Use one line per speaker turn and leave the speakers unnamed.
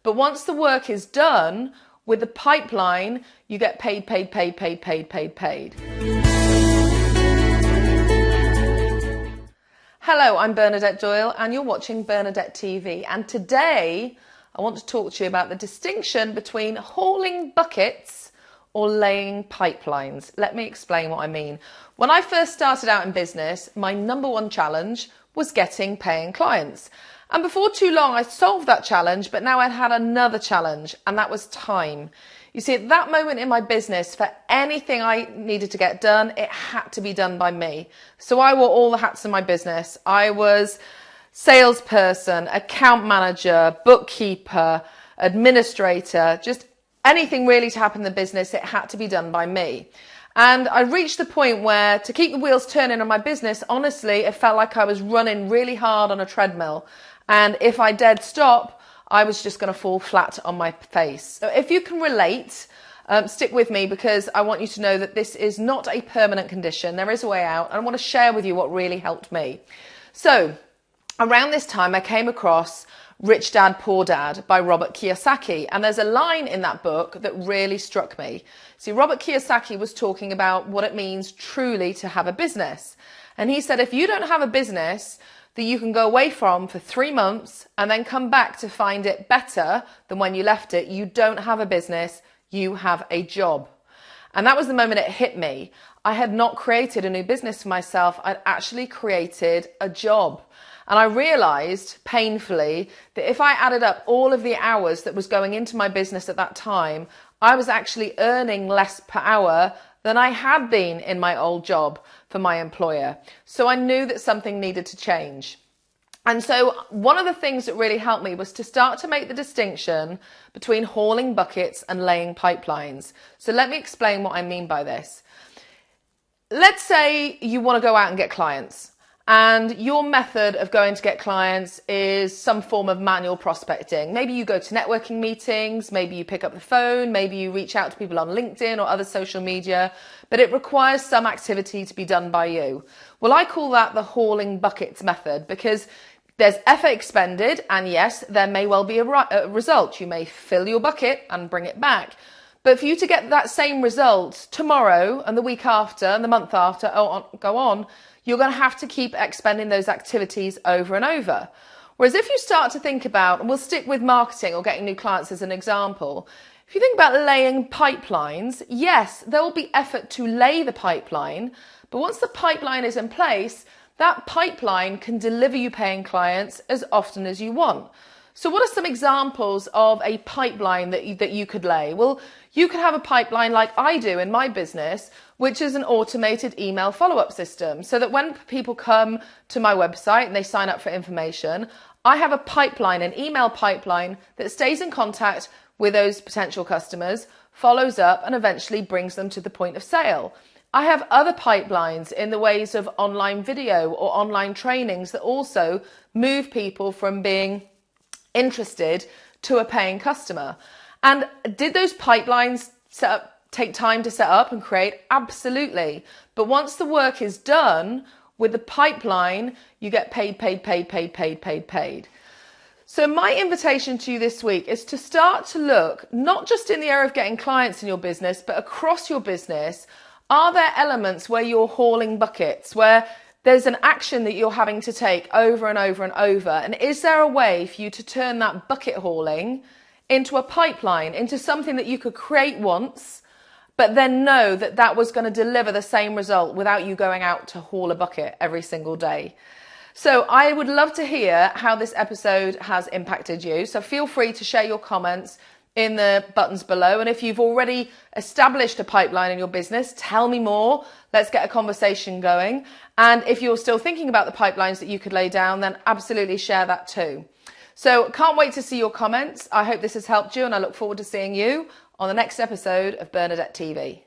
But once the work is done, with the pipeline, you get paid. Hello, I'm Bernadette Doyle and you're watching Bernadette TV. And today I want to talk to you about the distinction between hauling buckets or laying pipelines. Let me explain what I mean. When I first started out in business, my number one challenge was getting paying clients. And before too long, I solved that challenge, but now I had another challenge, and that was time. You see, at that moment in my business, for anything I needed to get done, it had to be done by me. So I wore all the hats in my business. I was salesperson, account manager, bookkeeper, administrator, just anything really to happen in the business, it had to be done by me. And I reached the point where to keep the wheels turning on my business, honestly, it felt like I was running really hard on a treadmill. And if I dared stop, I was just going to fall flat on my face. So if you can relate, stick with me because I want you to know that this is not a permanent condition. There is a way out. And I want to share with you what really helped me. So around this time, I came across Rich Dad, Poor Dad by Robert Kiyosaki. And there's a line in that book that really struck me. See, Robert Kiyosaki was talking about what it means truly to have a business. And he said, if you don't have a business that you can go away from for 3 months and then come back to find it better than when you left it, you don't have a business, you have a job. And that was the moment it hit me. I had not created a new business for myself. I'd actually created a job. And I realized painfully that if I added up all of the hours that was going into my business at that time, I was actually earning less per hour than I had been in my old job for my employer. So I knew that something needed to change. And so one of the things that really helped me was to start to make the distinction between hauling buckets and laying pipelines. So let me explain what I mean by this. Let's say you want to go out and get clients. And your method of going to get clients is some form of manual prospecting. Maybe you go to networking meetings, maybe you pick up the phone, maybe you reach out to people on LinkedIn or other social media, but it requires some activity to be done by you. Well, I call that the hauling buckets method because there's effort expended and yes, there may well be a result. You may fill your bucket and bring it back. But for you to get that same result tomorrow and the week after and the month after, go on, you're going to have to keep expending those activities over and over. Whereas if you start to think about, and we'll stick with marketing or getting new clients as an example, if you think about laying pipelines, yes, there will be effort to lay the pipeline, but once the pipeline is in place, that pipeline can deliver you paying clients as often as you want. So what are some examples of a pipeline that you could lay? Well, you could have a pipeline like I do in my business, which is an automated email follow-up system. So that when people come to my website and they sign up for information, I have a pipeline, an email pipeline that stays in contact with those potential customers, follows up and eventually brings them to the point of sale. I have other pipelines in the ways of online video or online trainings that also move people from being interested to a paying customer. And did those pipelines take time to set up and create? Absolutely. But once the work is done with the pipeline, you get paid. So my invitation to you this week is to start to look, not just in the area of getting clients in your business, but across your business. Are there elements where you're hauling buckets, where there's an action that you're having to take over and over and over? And is there a way for you to turn that bucket hauling into a pipeline, into something that you could create once, but then know that that was going to deliver the same result without you going out to haul a bucket every single day? So I would love to hear how this episode has impacted you. So feel free to share your comments in the buttons below. And if you've already established a pipeline in your business, tell me more. Let's get a conversation going. And if you're still thinking about the pipelines that you could lay down, then absolutely share that too. So can't wait to see your comments. I hope this has helped you and I look forward to seeing you on the next episode of Bernadette TV.